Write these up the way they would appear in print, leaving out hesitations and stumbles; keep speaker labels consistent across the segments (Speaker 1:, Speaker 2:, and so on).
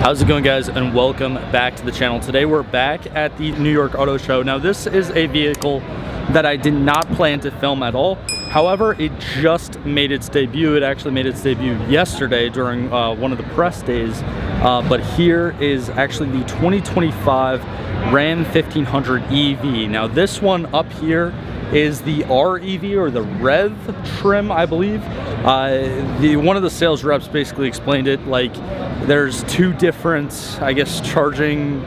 Speaker 1: How's it going, guys, and welcome back to the channel. Today we're back at the New York Auto Show. Now this is a vehicle that I did not plan to film at all. However, it just made its debut. It actually made its debut yesterday during one of the press days. But here is actually the 2025 Ram 1500 EV. Now this one up here is the REV, or the REV trim, I believe. One of the sales reps basically explained it like there's two different, I guess, charging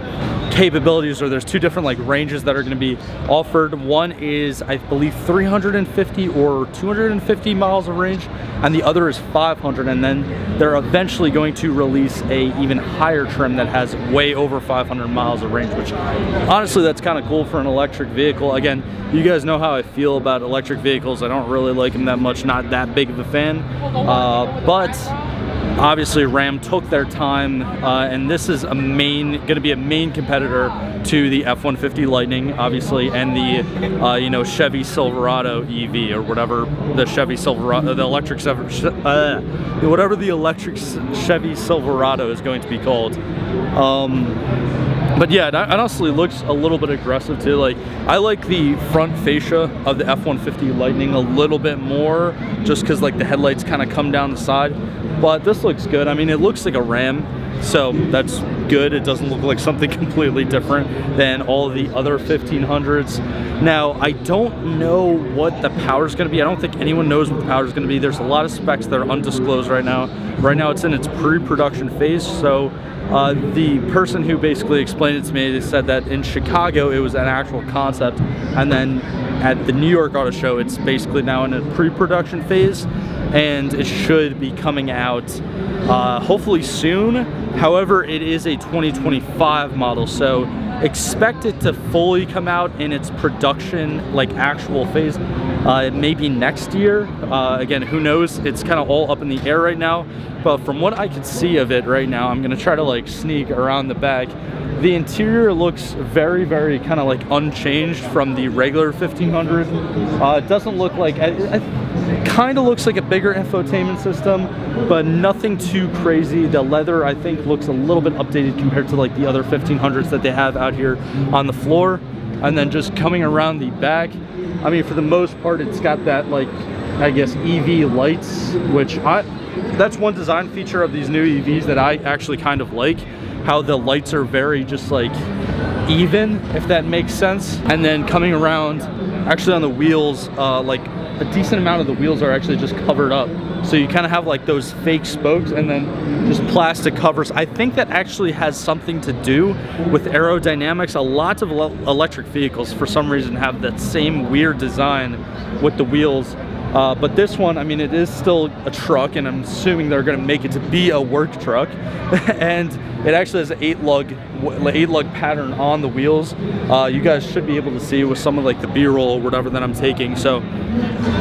Speaker 1: capabilities, or there's two different like ranges that are going to be offered. One is, I believe, 350 or 250 miles of range, and the other is 500. And then they're eventually going to release a even higher trim that has way over 500 miles of range, which honestly, that's kind of cool for an electric vehicle. Again, you guys know how I feel about electric vehicles. I don't really like them that much, not that big of a fan, but obviously Ram took their time, and this is going to be a main competitor to the F-150 Lightning, obviously, and the you know, Chevy Silverado EV, or whatever the Chevy Silverado, the electric whatever the electric Chevy Silverado is going to be called. But yeah, it honestly looks a little bit aggressive too. Like, I like the front fascia of the F-150 Lightning a little bit more, just because like the headlights kind of come down the side. But this looks good. I mean, it looks like a Ram, so that's good. It doesn't look like something completely different than all of the other 1500s. Now, I don't know what the power is going to be. I don't think anyone knows what the power is going to be. There's a lot of specs that are undisclosed right now. Right now, it's in its pre-production phase, so the person who basically explained it to me, they said that in Chicago it was an actual concept, and then at the New York Auto Show it's basically now in a pre-production phase, and it should be coming out hopefully soon. However, it is a 2025 model, so expect it to fully come out in its production, like actual phase, maybe next year. Again, who knows? It's kind of all up in the air right now, but from what I can see of it right now, I'm gonna try to like sneak around the back. The interior looks very, very kind of like unchanged from the regular 1500. It doesn't look like, it kind of looks like a bigger infotainment system, but nothing too crazy. The leather, I think, looks a little bit updated compared to like the other 1500s that they have out here on the floor. And then just coming around the back, I mean, for the most part, it's got that, like, I guess, EV lights, which that's one design feature of these new EVs that I actually kind of like, how the lights are very just like even, if that makes sense. And then coming around, actually on the wheels, like a decent amount of the wheels are actually just covered up. So you kind of have like those fake spokes and then just plastic covers. I think that actually has something to do with aerodynamics. A lot of electric vehicles for some reason have that same weird design with the wheels. But this one, I mean, it is still a truck, and I'm assuming they're going to make it to be a work truck. And it actually has an 8-lug pattern on the wheels. You guys should be able to see with some of like the B-roll or whatever that I'm taking. So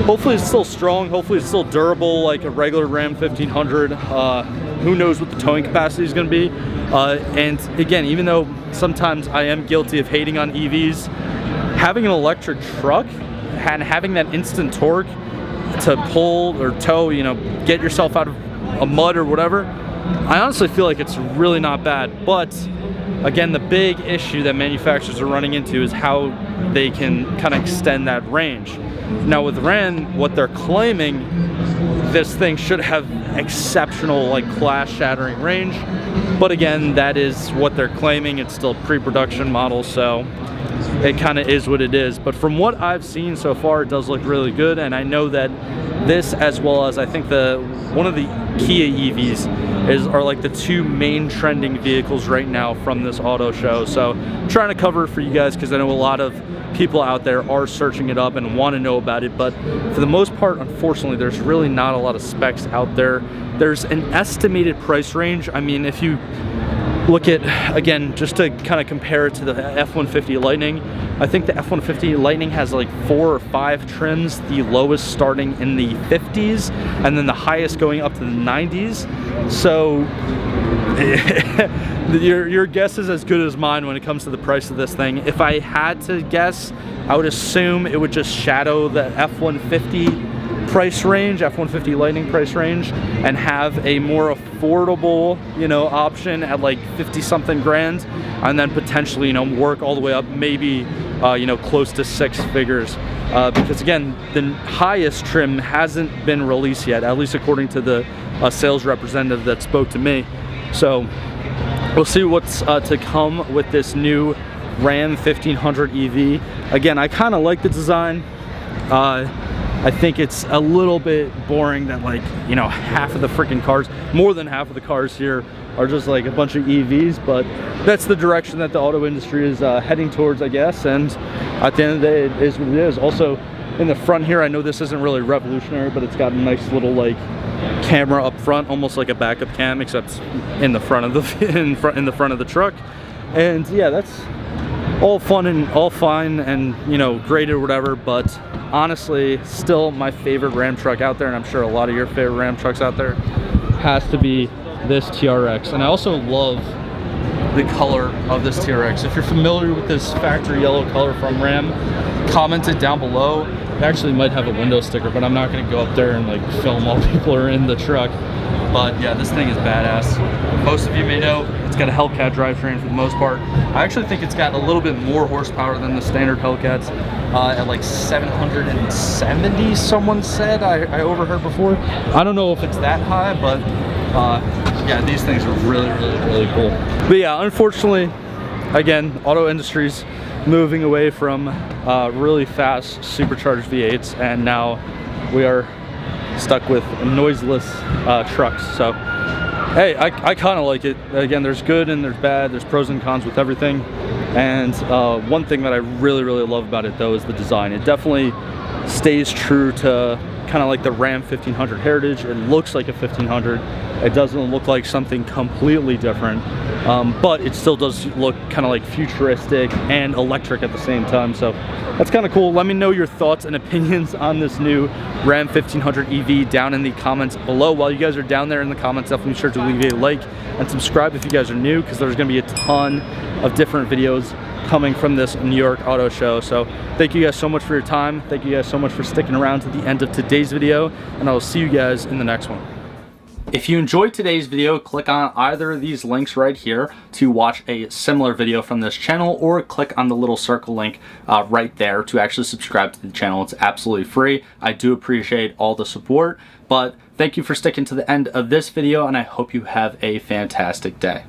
Speaker 1: hopefully it's still strong. Hopefully it's still durable like a regular Ram 1500. Who knows what the towing capacity is going to be. And again, even though sometimes I am guilty of hating on EVs, having an electric truck and having that instant torque to pull or tow, you know, get yourself out of a mud or whatever, I honestly feel like it's really not bad. But again, the big issue that manufacturers are running into is how they can kind of extend that range. Now with Ram, what they're claiming, this thing should have exceptional, like, class-shattering range. But again, that is what they're claiming. It's still a pre-production model, so it kind of is what it is. But from what I've seen so far, it does look really good. And I know that this, as well as I think one of the Kia EVs, are like the two main trending vehicles right now from this auto show. So I'm trying to cover it for you guys because I know a lot of people out there are searching it up and want to know about it. But for the most part, unfortunately, there's really not a lot of specs out there. There's an estimated price range. I mean, if you look at, again, just to kind of compare it to the F-150 Lightning, I think the F-150 Lightning has like 4 or 5 trims, the lowest starting in the 50s and then the highest going up to the 90s. So your guess is as good as mine when it comes to the price of this thing. If I had to guess, I would assume it would just shadow the F-150 price range, F-150 Lightning price range, and have a more affordable, you know, option at like 50 something grand, and then potentially, you know, work all the way up, maybe you know, close to 6 figures, because again, the highest trim hasn't been released yet, at least according to the sales representative that spoke to me. So we'll see what's to come with this new Ram 1500 EV. Again, I kind of like the design. I think it's a little bit boring that, like, you know, half of the freaking cars, more than half of the cars here are just like a bunch of EVs, but that's the direction that the auto industry is heading towards, I guess. And at the end of the day, it is what it is. Also, in the front here, I know this isn't really revolutionary, but it's got a nice little like camera up front, almost like a backup cam, except in the front of the in the front of the truck. And yeah, that's all fun and all fine and, you know, great or whatever, but honestly, still my favorite Ram truck out there, and I'm sure a lot of your favorite Ram trucks out there, has to be this TRX. And I also love the color of this TRX. If you're familiar with this factory yellow color from Ram, comment it down below. It actually might have a window sticker, but I'm not going to go up there and like film while people are in the truck. But yeah, this thing is badass. Most of you may know it's got a Hellcat drivetrain for the most part. I actually think it's got a little bit more horsepower than the standard Hellcats, at like 770, someone said. I overheard before. I don't know if it's that high, but yeah, these things are really, really, really cool. But yeah, unfortunately, again, auto industry's moving away from really fast supercharged V8s, and now we are stuck with noiseless trucks. So hey, I kind of like it. Again, there's good and there's bad, there's pros and cons with everything. And one thing that I really, really love about it though is the design. It definitely stays true to kind of like the Ram 1500 heritage. It looks like a 1500. It doesn't look like something completely different, but it still does look kind of like futuristic and electric at the same time. So that's kind of cool. Let me know your thoughts and opinions on this new Ram 1500 EV down in the comments below. While you guys are down there in the comments, definitely be sure to leave a like and subscribe if you guys are new, because there's going to be a ton of different videos coming from this New York Auto Show. So thank you guys so much for your time. Thank you guys so much for sticking around to the end of today's video, and I will see you guys in the next one. If you enjoyed today's video, click on either of these links right here to watch a similar video from this channel, or click on the little circle link right there to actually subscribe to the channel. It's absolutely free. I do appreciate all the support, but thank you for sticking to the end of this video, and I hope you have a fantastic day.